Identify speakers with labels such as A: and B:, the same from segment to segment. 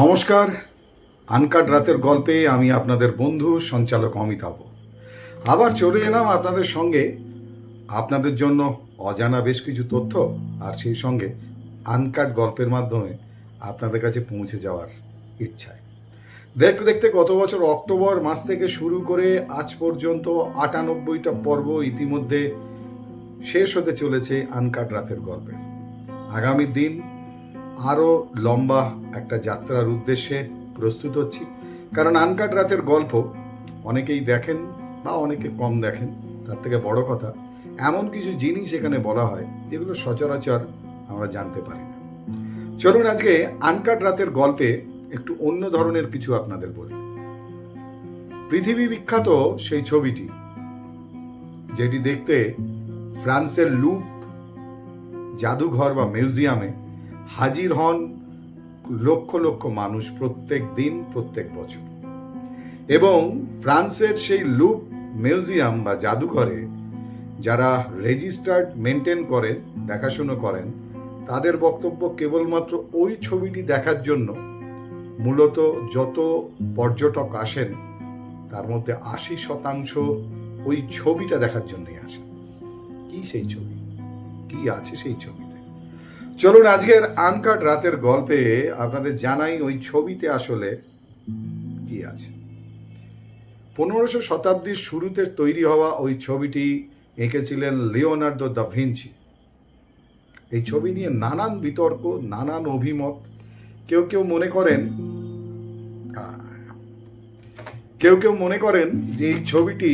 A: নমস্কার। আনকাট রাতের গল্পে আমি আপনাদের বন্ধু সঞ্চালক অমিতাভ আবার চলে এলাম আপনাদের সঙ্গে। আপনাদের জন্য অজানা বেশ কিছু তথ্য আর সেই সঙ্গে আনকাট গল্পের মাধ্যমে আপনাদের কাছে পৌঁছে যাওয়ার ইচ্ছায়। দেখতে দেখতে গত বছর অক্টোবর মাস থেকে শুরু করে আজ পর্যন্ত ৯৮টা পর্ব ইতিমধ্যে শেষ হতে চলেছে আনকাট রাতের গল্পে। আগামী দিন আরও লম্বা একটা যাত্রার উদ্দেশ্যে প্রস্তুত হচ্ছি, কারণ আনকাট রাতের গল্প অনেকেই দেখেন বা অনেকে কম দেখেন। তার থেকে বড় কথা, এমন কিছু জিনিস এখানে বলা হয় যেগুলো সচরাচর আমরা জানতে পারি না। চলুন আজকে আনকাট রাতের গল্পে একটু অন্য ধরনের কিছু আপনাদের বলি। পৃথিবী বিখ্যাত সেই ছবিটি, যেটি দেখতে ফ্রান্সের লুভ জাদুঘর বা মিউজিয়ামে হাজির হন লক্ষ লক্ষ মানুষ প্রত্যেক দিন, প্রত্যেক বছর। এবং ফ্রান্সের সেই লুভ মিউজিয়াম বা জাদুঘরে যারা রেজিস্টার্ড মেনটেন করেন, দেখাশুনো করেন, তাদের বক্তব্য কেবলমাত্র ওই ছবিটি দেখার জন্য মূলত যত পর্যটক আসেন তার মধ্যে ৮০% ওই ছবিটা দেখার জন্যই আসেন। কি সেই ছবি, কি আছে সেই ছবিতে? চলুন আজকের আনকাট রাতের গল্পে আপনাদের জানাই ওই ছবিতে আসলে কি আছে। ১৫০০ শতাব্দীর শুরুতে তৈরি হওয়া ওই ছবিটি এঁকেছিলেন লিওনার্দো দা ভিঞ্চি। এই ছবি নিয়ে নানান বিতর্ক, নানান অভিমত। কেউ কেউ মনে করেন যে এই ছবিটি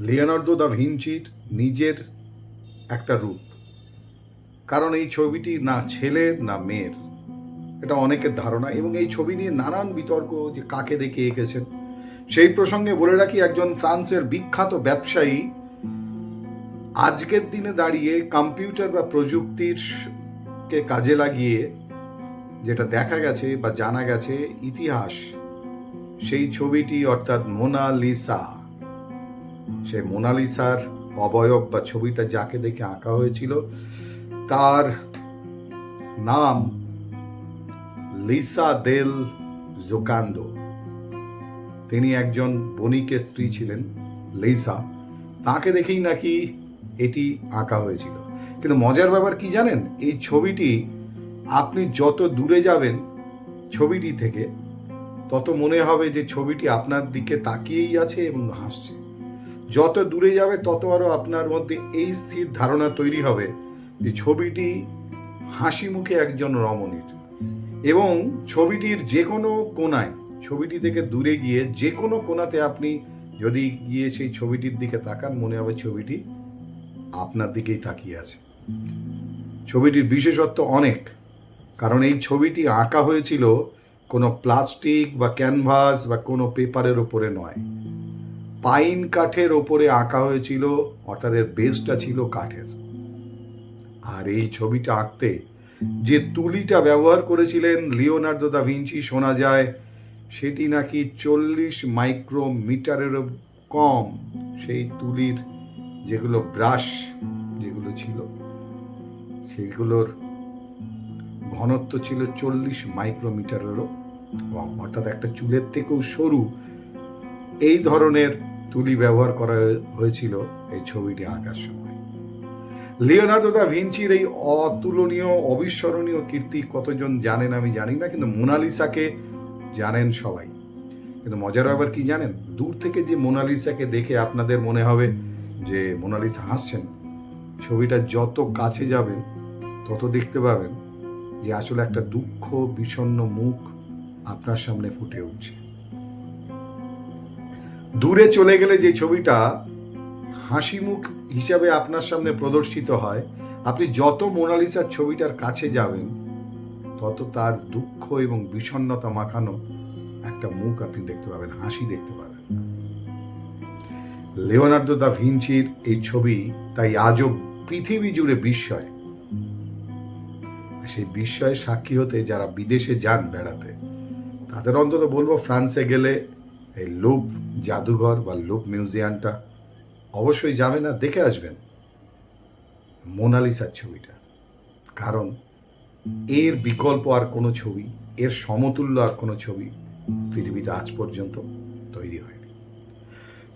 A: লিওনার্দো দা ভিঞ্চির নিজের একটা রূপ, কারণ এই ছবিটি না ছেলের না মেয়ের, এটা অনেকের ধারণা। এবং এই ছবি নিয়ে নানান বিতর্ক যে কাকে দেখে এঁকেছেন। সেই প্রসঙ্গে বলে রাখি, একজন ফ্রান্সের বিখ্যাত ব্যবসায়ী আজকের দিনে দাঁড়িয়ে কম্পিউটার বা প্রযুক্তির কে কাজে লাগিয়ে যেটা দেখা গেছে বা জানা গেছে ইতিহাস, সেই ছবিটি অর্থাৎ মোনালিসা, সেই মোনালিসার অবয়ব বা ছবিটা যাকে দেখে আঁকা হয়েছিল তার নাম লিসা দেল জোকান্দো। তিনি একজন বণিকের স্ত্রী ছিলেন, লিসা। তাকে দেখেই নাকি এটি আঁকা হয়েছিল। কিন্তু মজার ব্যাপার কি জানেন, এই ছবিটি আপনি যত দূরে যাবেন ছবিটি থেকে, তত মনে হবে যে ছবিটি আপনার দিকে তাকিয়েই আছে এবং হাসছে। যত দূরে যাবে তত আরও আপনার মধ্যে এই স্থির ধারণা তৈরি হবে যে ছবিটি হাসি মুখে একজন রমণীর। এবং ছবিটির যে কোনো কোণায়, ছবিটি থেকে দূরে গিয়ে যে কোনো কোণাতে আপনি যদি গিয়ে সেই ছবিটির দিকে তাকান, মনে হবে ছবিটি আপনার দিকেই তাকিয়ে আছে। ছবিটির বিশেষত্ব অনেক, কারণ এই ছবিটি আঁকা হয়েছিল কোনো প্লাস্টিক বা ক্যানভাস বা কোনো পেপারের ওপরে নয়, পাইন কাঠের ওপরে আঁকা হয়েছিল, অর্থাৎ এর বেসটা ছিল কাঠের। আর এই ছবিটা আঁকতে যে তুলিটা ব্যবহার করেছিলেন লিওনার্দো দা ভিঞ্চি, শোনা যায় সেটি নাকি ৪০ মাইক্রোমিটারেরও কম। সেই তুলির যেগুলো ব্রাশ যেগুলো ছিল, সেগুলোর ঘনত্ব ছিল ৪০ মাইক্রোমিটারেরও কম, অর্থাৎ একটা চুলের থেকেও সরু এই ধরনের তুলি ব্যবহার করা হয়েছিল এই ছবিটি আঁকার সময়। লিওনার্দো দা ভিঞ্চির এই অতুলনীয়, অবিস্মরণীয় কীর্তি কতজন জানেন আমি জানি না, কিন্তু মোনালিসাকে জানেন সবাই। কিন্তু মজার ব্যাপার কি জানেন, দূর থেকে যে মোনালিসাকে দেখে আপনাদের মনে হবে যে মোনালিসা হাসছেন, ছবিটা যত কাছে যাবেন তত দেখতে পাবেন যে আসলে একটা দুঃখ বিষণ্ণ মুখ আপনার সামনে ফুটে উঠছে। দূরে চলে গেলে যে ছবিটা হাসি মুখ হিসাবে আপনার সামনে প্রদর্শিত হয়, আপনি যত মোনালিসার ছবিটার কাছে যাবেন তত তার দুঃখ এবং বিষণ্ণতা মাখানো একটা মুখ আপনি দেখতে পাবেন, হাসি দেখতে পাবেন। লিওনার্দো দা ভিঞ্চির এই ছবি তাই আজও পৃথিবী জুড়ে বিস্ময়। সেই বিস্ময়ের সাক্ষী হতে যারা বিদেশে যান বেড়াতে, তাদের অন্তত বলবো ফ্রান্সে গেলে এই লুভ জাদুঘর বা লুভ মিউজিয়ামটা অবশ্যই যাবেন আর দেখে আসবেন মোনালিসার ছবিটা, কারণ এর বিকল্প আর কোনো ছবি এর সমতুল্য আর কোনো ছবি পৃথিবীতে আজ পর্যন্ত তৈরি হয়নি।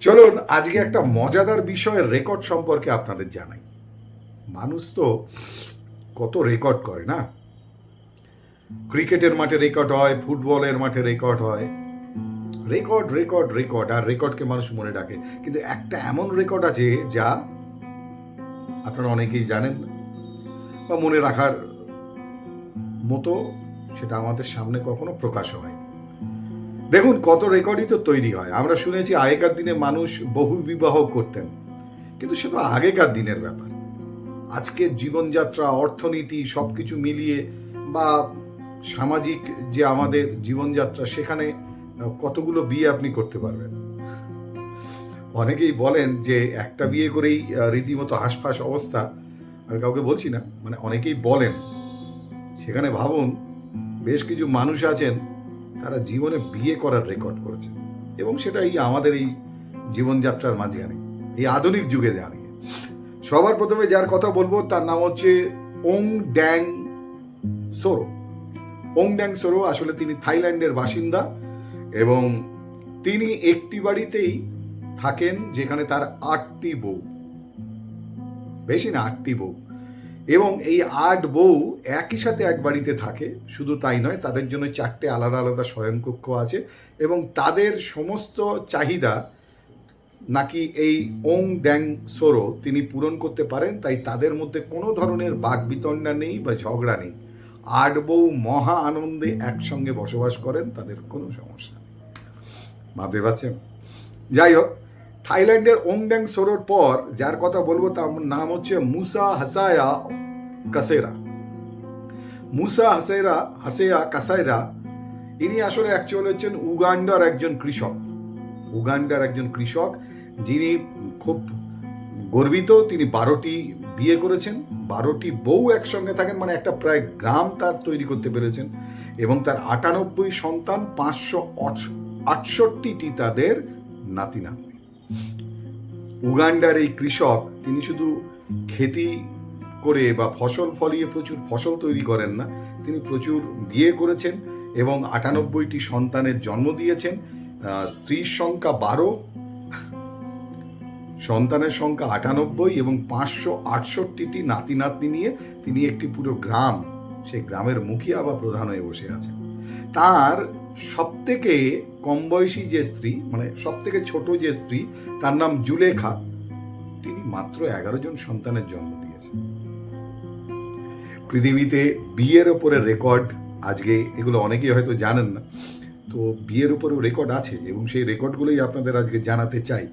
A: চলুন আজকে একটা মজাদার বিষয়ের রেকর্ড সম্পর্কে আপনাদের জানাই। মানুষ তো কত রেকর্ড করে না, ক্রিকেটের মাঠে রেকর্ড হয়, ফুটবলের মাঠে রেকর্ড হয়, রেকর্ড রেকর্ড রেকর্ড, আর রেকর্ডকে মানুষ মনে রাখে। কিন্তু একটা এমন রেকর্ড আছে যা আপনারা অনেকেই জানেন না বা মনে রাখার মতো, সেটা আমাদের সামনে কখনো প্রকাশ হয়। দেখুন কত রেকর্ডই তো তৈরি হয়। আমরা শুনেছি আগেকার দিনে মানুষ বহু বিবাহ করতেন, কিন্তু সে তো আগেকার দিনের ব্যাপার। আজকের জীবনযাত্রা, অর্থনীতি সব কিছু মিলিয়ে বা সামাজিক যে আমাদের জীবনযাত্রা, সেখানে কতগুলো বিয়ে আপনি করতে পারবেন? অনেকেই বলেন যে একটা বিয়ে করেই রীতিমতো হাঁসফাঁস অবস্থা। আমি কাউকে বলছি না, মানে অনেকেই বলেন। সেখানে ভাবুন বেশ কিছু মানুষ আছেন তারা জীবনে বিয়ে করার রেকর্ড করেছেন, এবং সেটা এই আমাদের এই জীবনযাত্রার মাঝখানে, এই আধুনিক যুগে দাঁড়িয়ে। সবার প্রথমে যার কথা বলবো তার নাম হচ্ছে ওং ড্যাং সোরো। ওং ড্যাং সোরো আসলে তিনি থাইল্যান্ডের বাসিন্দা, এবং তিনি একটি বাড়িতেই থাকেন যেখানে তার 8টি বউ, বেশি না 8টি বউ, এবং এই 8 বউ একই সাথে এক বাড়িতে থাকে। শুধু তাই নয়, তাদের জন্য 4টে আলাদা আলাদা শয়নকক্ষ আছে, এবং তাদের সমস্ত চাহিদা নাকি এই ওং ড্যাং সোরো তিনি পূরণ করতে পারেন। তাই তাদের মধ্যে কোনো ধরনের বাকবিতণ্ডা নেই বা ঝগড়া নেই। 8 বউ মহা আনন্দে একসঙ্গে বসবাস করেন, তাদের কোনো সমস্যা নেই। ভাবতে পারছেন? যাই হোক, থাইল্যান্ডের ওং ড্যাং সোরোর পর যার কথা বলবো তার নাম হচ্ছে মুসা হাসায়া কাসেরা। মুসা হাসেয়া কাসাইরা ইনি আসলে অ্যাকচুয়ালি হচ্ছেন উগান্ডার একজন কৃষক, যিনি খুব গর্বিত। তিনি 12টি বিয়ে করেছেন, 12টি বউ একসঙ্গে থাকেন, মানে একটা প্রায় গ্রাম তার তৈরি করতে পেরেছেন, এবং তার 98 সন্তান, 568টি তাদের নাতি নাতনি। উগান্ডার এই কৃষক তিনি শুধু খেতি করে বা ফসল ফলিয়ে প্রচুর ফসল তৈরি করেন না, তিনি প্রচুর বিয়ে করেছেন এবং 98টি সন্তানের জন্ম দিয়েছেন। স্ত্রীর সংখ্যা 12, সন্তানের সংখ্যা 98 এবং 568টি নাতি নাতনি নিয়ে তিনি একটি পুরো গ্রাম, সেই গ্রামের মুখিয়া বা প্রধান হয়ে বসে আছেন। তার সবথেকে কম বয়সী যে স্ত্রী, মানে সবথেকে ছোট যে স্ত্রী, তার নাম জুলেখা, তিনি মাত্র 11 জন সন্তানের জন্ম দিয়েছেন। পৃথিবীতে বিয়ের ওপরে রেকর্ড, আজকে এগুলো অনেকেই হয়তো জানেন না, তো বিয়ের উপরেও রেকর্ড আছে, এবং সেই রেকর্ডগুলোই আপনাদের আজকে জানাতে চাই।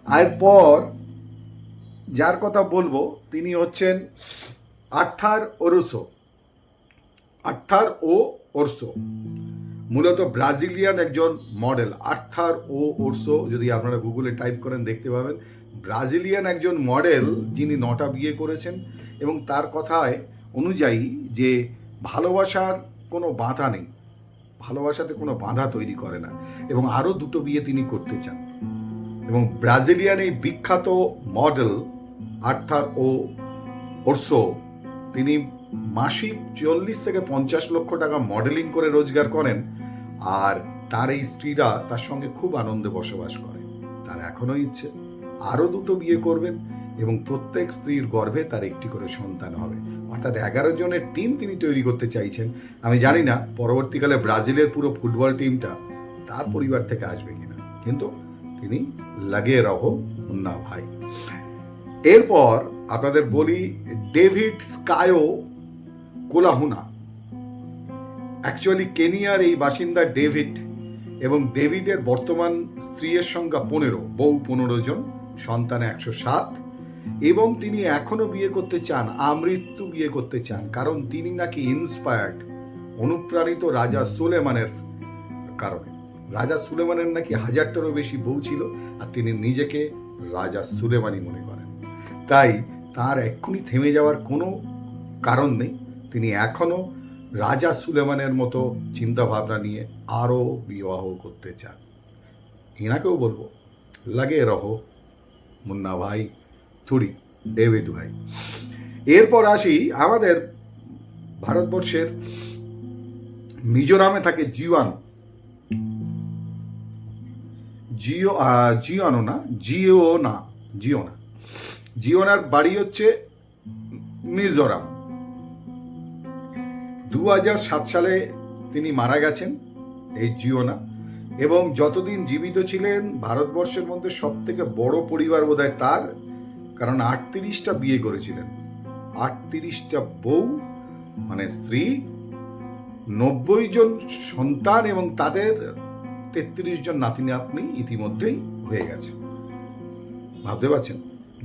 A: এরপর যার কথা বলবো তিনি হচ্ছেন আর্থার ওরসো। মূলত ব্রাজিলিয়ান একজন মডেল। আর্থার ওরসো, যদি আপনারা গুগলে টাইপ করেন দেখতে পাবেন, ব্রাজিলিয়ান একজন মডেল যিনি 9টা বিয়ে করেছেন, এবং তার কথায় অনুযায়ী যে ভালোবাসার কোনো বাধা নেই, ভালোবাসাতে কোনো বাধা তৈরি করে না, এবং আরও 2টো বিয়ে তিনি করতে চান। এবং ব্রাজিলিয়ান এই বিখ্যাত মডেল আর্থার ওরসো তিনি মাসিক 40 থেকে 50 লক্ষ টাকা মডেলিং করে রোজগার করেন, আর তার এই স্ত্রীরা তার সঙ্গে খুব আনন্দে বসবাস করে। তার এখনো ইচ্ছে আরও 2টো বিয়ে করবেন, এবং প্রত্যেক স্ত্রীর গর্ভে তার একটি করে সন্তান হবে। অর্থাৎ 11 জনের টিম তিনি তৈরি করতে চাইছেন। আমি জানি না পরবর্তীকালে ব্রাজিলের পুরো ফুটবল টিমটা তার পরিবার থেকে আসবে কিনা, কিন্তু তিনি লাগে রহো মুন্না ভাই। এরপর আপনাদের বলি ডেভিড স্কায়ো কোলাহুনা। অ্যাকচুয়ালি কেনিয়ার এই বাসিন্দা ডেভিড, এবং ডেভিডের বর্তমান স্ত্রীর সংখ্যা 15, বউ 15 জন, সন্তান 107, এবং তিনি এখনো বিয়ে করতে চান, আমৃত্যু বিয়ে করতে চান, কারণ তিনি নাকি ইন্সপায়ার্ড, অনুপ্রাণিত রাজা সুলেমানের কারণে। রাজা সুলেমানের নাকি 1000টারও বেশি বউ ছিল, আর তিনি নিজেকে রাজা সুলেমানই মনে করেন। তাই তার এক্ষুনি থেমে যাওয়ার কোনো কারণ নেই, তিনি এখনো রাজা সুলেমানের মতো চিন্তা ভাবনা নিয়ে আরও বিবাহ করতে চান। এনাকেও বলবো লাগে রহো মুন্না ভাই, থুড়ি ডেভিড ভাই। এরপর আসি আমাদের ভারতবর্ষের মিজোরামে থাকে জিওয়ান, জিওনো না, জিওনার বাড়ি হচ্ছে মিজোরাম। 2007 সালে তিনি মারা গেছেন এই জিওনা, এবং যতদিন জীবিত ছিলেন ভারতবর্ষের মধ্যে সব থেকে বড় পরিবার বোধহয় তার, কারণ 38টা বিয়ে করেছিলেন, 38টা বউ মানে স্ত্রী, 90 জন সন্তান, এবং তাদের 33 জন নাতি নাতনি ইতিমধ্যেই হয়ে গেছে। ভাবতে পারছেন,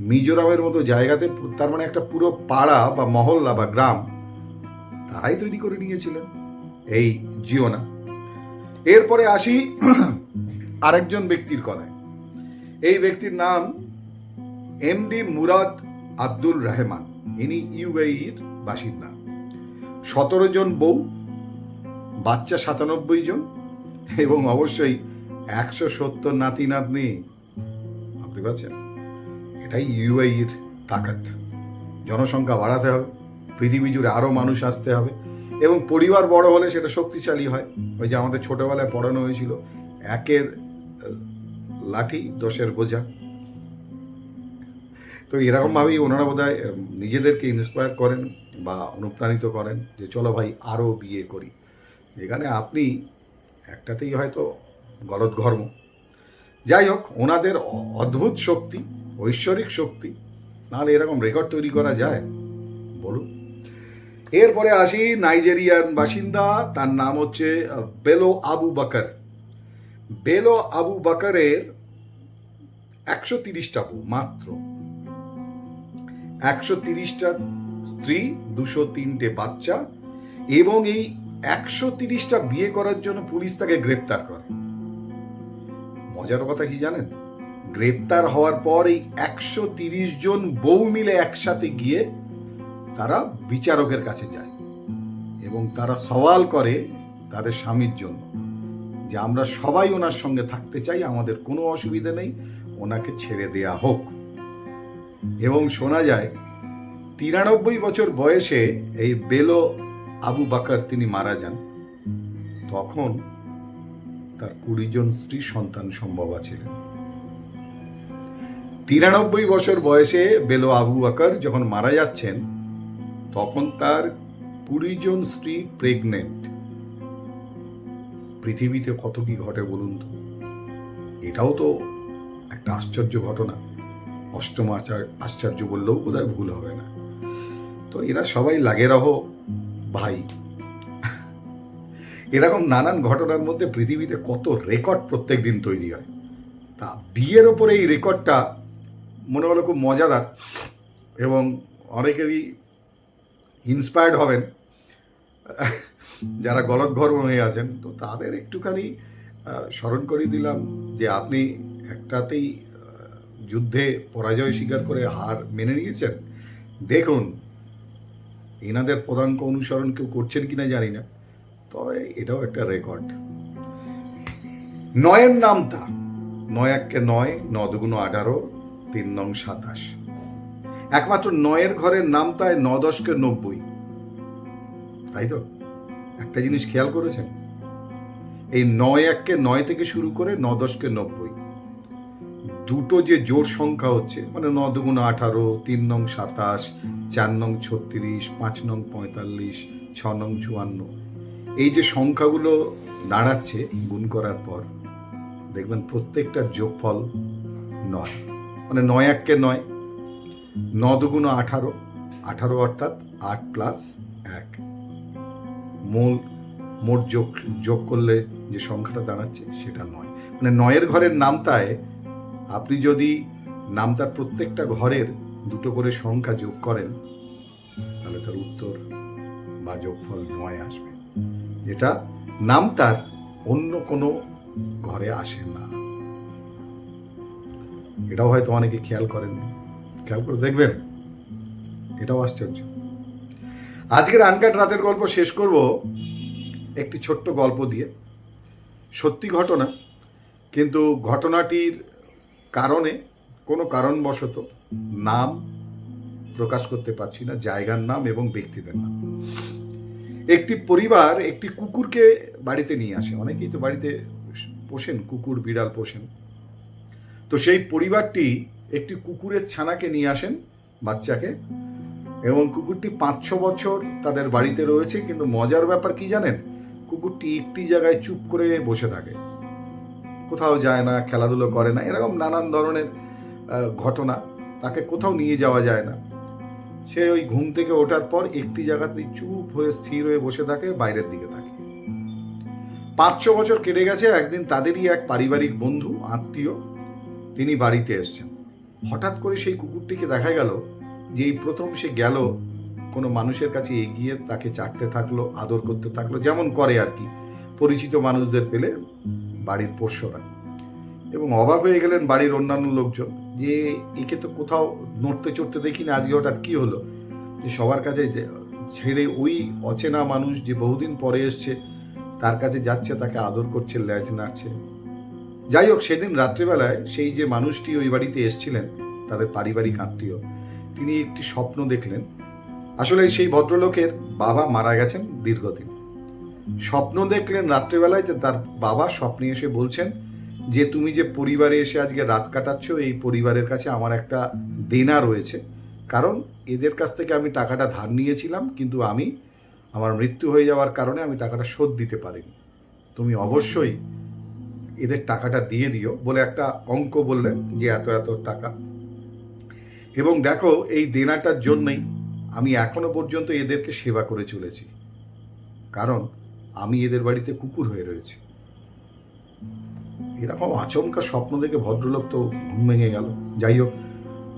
A: মিজোরামের মতো জায়গাতে, তার মানে একটা পুরো পাড়া বা মহল্লা বা গ্রাম তারাই তৈরি করে নিয়েছিলেন এই জিওনা। এরপরে আসি আরেকজন ব্যক্তির কথায়। এই ব্যক্তির নাম এমডি মুরাদ আব্দুল রহমান। ইনি ইউএইর বাসিন্দা। 17 জন বউ, বাচ্চা 97 জন, এবং অবশ্যই 170 নাতি নাতনি। ভাবতে পারছেন, এটাই ইউএইর তাকাত। জনসংখ্যা বাড়াতে হবে, পৃথিবী জুড়ে আরও মানুষ আসতে হবে, এবং পরিবার বড় হলে সেটা শক্তিশালী হয়। ওই যে আমাদের ছোটবেলায় পড়ানো হয়েছিল, একের লাঠি 10-এর বোঝা। তো এরকমভাবেই ওনারা বোধহয় নিজেদেরকে ইন্সপায়ার করেন বা অনুপ্রাণিত করেন যে চলো ভাই আরও বিয়ে করি। যেখানে আপনি একটাতেই হয়তো গলদ ঘর্ম। যাই হোক, ওনাদের অদ্ভুত শক্তি, ঐশ্বরিক শক্তি, নাহলে এরকম রেকর্ড তৈরি করা যায় বলুন। এরপরে আসি নাইজেরিয়ার বাসিন্দা, তার নাম হচ্ছে বেলো আবু বাকর। বেলো আবু বাকরের 130টা বউ, মাত্র 130টা স্ত্রী, 203টে বাচ্চা, এবং এই 130টা বিয়ে করার জন্য পুলিশ তাকে গ্রেপ্তার করে। মজার কথা কি জানেন, গ্রেপ্তার হওয়ার পর এই 130 জন বউ মিলে একসাথে গিয়ে তারা বিচারকের কাছে যায়, এবং তারা সওয়াল করে তাদের স্বামীর জন্য যে আমরা সবাই ওনার সঙ্গে থাকতে চাই, আমাদের কোনো অসুবিধা নেই, ওনাকে ছেড়ে দেয়া হোক। এবং শোনা যায় 93 বছর বয়সে এই বেলো আবু বাকর তিনি মারা যান। তখন তার 20 জন স্ত্রী সন্তান সম্ভব ছিলেন। 93 বছর বয়সে বেলো আবু বাকর যখন মারা যাচ্ছেন, তখন তার 20 জন স্ত্রী প্রেগনেন্ট। পৃথিবীতে কত কি ঘটে বলুন তো, এটাও তো একটা আশ্চর্য ঘটনা। অষ্টম আশ্চর্য বললেও বোধহয় ভুল হবে না। তো এরা সবাই লাগে রহো ভাই। এরকম নানান ঘটনার মধ্যে পৃথিবীতে কত রেকর্ড প্রত্যেক দিন তৈরি হয়। তা বিয়ের ওপরে এই রেকর্ডটা মনে হলো খুব মজাদার, এবং অনেকেরই ইন্সপায়ার্ড হবেন যারা গলদঘর্ম হয়ে আছেন। তো তাদের একটুখানি স্মরণ করিয়ে দিলাম যে আপনি একটাতেই যুদ্ধে পরাজয় স্বীকার করে হার মেনে নিয়েছেন। দেখুন, এনাদের পদাঙ্ক অনুসরণ কেউ করছেন কিনা জানি না, তবে এটাও একটা রেকর্ড। 9-এর নামতা, 9 1 9, 9 2 18, 3 9 27। একমাত্র 9-এর ঘরের নামতায় 9 10 90। তাই তো, একটা জিনিস খেয়াল করেছেন, এই 9 1 9 থেকে শুরু করে 9 10 90, দুটো যে জোড় সংখ্যা হচ্ছে, মানে 9 2 18, 3 9 27, 4 9 36, 5 9 45, 6 9 54, এই যে সংখ্যাগুলো দাঁড়াচ্ছে গুণ করার পর, দেখবেন প্রত্যেকটার যোগফল 9। মানে 9 1 9, 9 2 18, 18 অর্থাৎ 8 + 1। মোট যোগ করলে যে সংখ্যাটা দাঁড়াচ্ছে সেটা 9। মানে 9-এর ঘরের নামতায় আপনি যদি নামতার প্রত্যেকটা ঘরের দুটো করে সংখ্যা যোগ করেন, তাহলে তার উত্তর বা যোগফল 9 আসবে, যেটা নামতার অন্য কোনো ঘরে আসে না। এটাও হয়তো অনেকে খেয়াল করেননি, খেয়াল করে দেখবেন, এটাও আশ্চর্য। আজকের আনকাট রাতের গল্প শেষ করব একটি ছোট্ট গল্প দিয়ে। সত্যি ঘটনা, কিন্তু ঘটনাটির কারণে কোনো কারণবশত নাম প্রকাশ করতে পারছি না, জায়গার নাম এবং ব্যক্তিদের নাম। একটি পরিবার একটি কুকুরকে বাড়িতে নিয়ে আসে। অনেকেই তো বাড়িতে পোষেন, কুকুর বিড়াল পোষেন। তো সেই পরিবারটি একটি কুকুরের ছানাকে নিয়ে আসেন, বাচ্চাকে, এবং কুকুরটি 5-6 বছর তাদের বাড়িতে রয়েছে। কিন্তু মজার ব্যাপার কি জানেন, কুকুরটি একটি জায়গায় চুপ করে বসে থাকে, কোথাও যায় না, খেলাধুলো করে না, এরকম নানান ধরনের ঘটনা। তাকে কোথাও নিয়ে যাওয়া যায় না। সে ওই ঘুম থেকে ওঠার পর একটি জায়গাতেই চুপ হয়ে স্থির হয়ে বসে থাকে, বাইরের দিকে থাকে। 5-6 বছর কেটে গেছে। একদিন তাদেরই এক পারিবারিক বন্ধু, আত্মীয়, তিনি বাড়িতে এসছেন। হঠাৎ করে সেই কুকুরটিকে দেখা গেল যে এই প্রথম সে গেল কোনো মানুষের কাছে, এগিয়ে তাকে চাটতে থাকলো, আদর করতে থাকলো, যেমন করে আর কি পরিচিত মানুষদের পেলে বাড়ির পোষ্যরা। এবং অবাক হয়ে গেলেন বাড়ির অন্যান্য লোকজন যে একে তো কোথাও নড়তে চড়তে দেখি না, আজকে হঠাৎ কি হলো যে সবার কাছে ছেড়ে ওই অচেনা মানুষ যে বহুদিন পরে এসছে তার কাছে যাচ্ছে, তাকে আদর করছে, ল্যাজ নাড়ছে। যাই হোক, সেদিন রাত্রিবেলায় সেই যে মানুষটি ওই বাড়িতে এসছিলেন, তাদের পারিবারিক আত্মীয়, তিনি একটি স্বপ্ন দেখলেন। আসলে সেই ভদ্রলোকের বাবা মারা গেছেন দীর্ঘদিন। স্বপ্ন দেখলেন রাত্রিবেলায় যে তার বাবা স্বপ্নে এসে বলছেন যে তুমি যে পরিবারে এসে আজকে রাত কাটাচ্ছ, এই পরিবারের কাছে আমার একটা দেনা রয়েছে। কারণ এদের কাছ থেকে আমি টাকাটা ধার নিয়েছিলাম, কিন্তু আমার মৃত্যু হয়ে যাওয়ার কারণে আমি টাকাটা শোধ দিতে পারিনি। তুমি অবশ্যই এদের টাকাটা দিয়ে দিও বলে একটা অঙ্ক বললেন যে এত এত টাকা। এবং দেখো, এই দেনাটার জন্যই আমি এখনো পর্যন্ত এদেরকে সেবা করে চলেছি, কারণ আমি এদের বাড়িতে কুকুর হয়ে রয়েছি। এরকম আচমকা স্বপ্ন দেখে ভদ্রলোক তো ঘুম ভেঙে গেল। যাই হোক,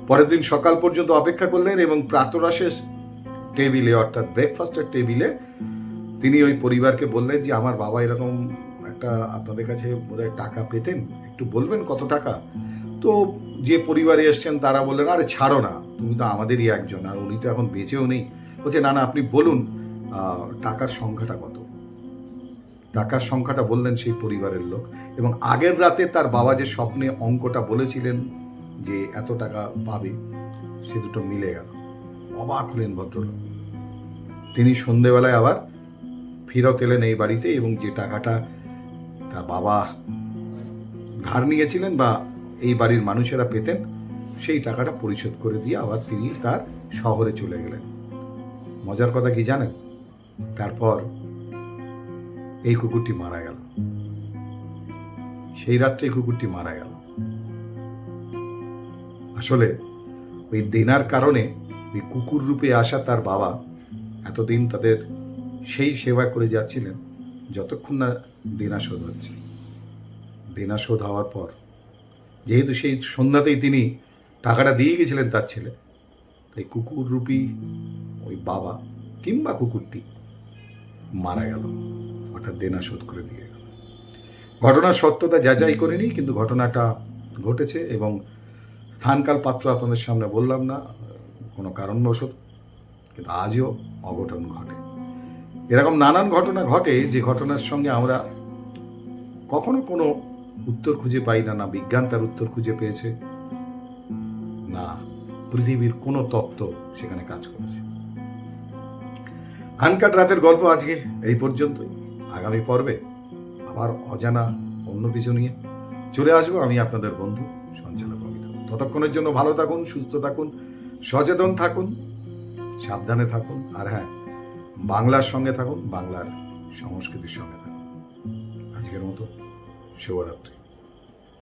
A: পরের দিন সকাল পর্যন্ত অপেক্ষা করলেন এবং প্রাতরাশের টেবিলে, অর্থাৎ ব্রেকফাস্টের টেবিলে, তিনি ওই পরিবারকে বললেন যে আমার বাবা এরকম একটা আপনাদের কাছে বোধহয় টাকা পেতেন, একটু বলবেন কত টাকা। তো যে পরিবারে এসছেন তারা বললেন, আরে ছাড়ো না, তুমি তো আমাদেরই একজন, আর উনি তো এখন বেঁচেও নেই। বলছে না না, আপনি বলুন টাকার সংখ্যাটা কত। টাকার সংখ্যাটা বললেন সেই পরিবারের লোক, এবং আগের রাতে তার বাবা যে স্বপ্নে অঙ্কটা বলেছিলেন যে এত টাকা পাবে, সে দুটো মিলে গেল। অবাক হলেন ভদ্রলোক। তিনি সন্ধেবেলায় আবার ফেরত এলেন এই বাড়িতে, এবং যে টাকাটা তার বাবা ধার নিয়েছিলেন বা এই বাড়ির মানুষেরা পেতেন, সেই টাকাটা পরিশোধ করে দিয়ে আবার তিনি তার শহরে চলে গেলেন। মজার কথা কি জানেন, তারপর এই কুকুরটি মারা গেল। সেই রাত্রে কুকুরটি মারা গেল। আসলে ওই দেনার কারণে ওই কুকুর রূপে আসা তার বাবা এতদিন তাদের সেই সেবা করে যাচ্ছিলেন যতক্ষণ না দেনা শোধ হচ্ছে। দেনা শোধ হওয়ার পর, যেহেতু সেই সন্ধ্যাতেই তিনি টাকাটা দিয়ে গেছিলেন তার ছেলে, তাই কুকুর রূপী ওই বাবা কিংবা কুকুরটি মারা গেল, অর্থাৎ দেনা শোধ করে দিয়ে গেল। ঘটনার সত্যতা যাচাই করিনি, কিন্তু ঘটনাটা ঘটেছে, এবং স্থানকাল পাত্র আপনাদের সামনে বললাম না কোনো কারণবশত, কিন্তু আজও অঘটন ঘটে। এরকম নানান ঘটনা ঘটে যে ঘটনার সঙ্গে আমরা কখনো কোনো উত্তর খুঁজে পাই না। না বিজ্ঞান তার উত্তর খুঁজে পেয়েছে, না পৃথিবীর কোনো তত্ত্ব সেখানে কাজ করেছে। আনকাট রাতের গল্প আজকে এই পর্যন্তই। আগামী পর্বে আবার অজানা অন্য কিছু নিয়ে চলে আসবো। আমি আপনাদের বন্ধু সঞ্চালক অমিতাভ। ততক্ষণের জন্য ভালো থাকুন, সুস্থ থাকুন, সচেতন থাকুন, সাবধানে থাকুন, আর হ্যাঁ, বাংলার সঙ্গে থাকুন, বাংলার সংস্কৃতির সঙ্গে থাকুন। আজকের মতো শুভরাত্রি।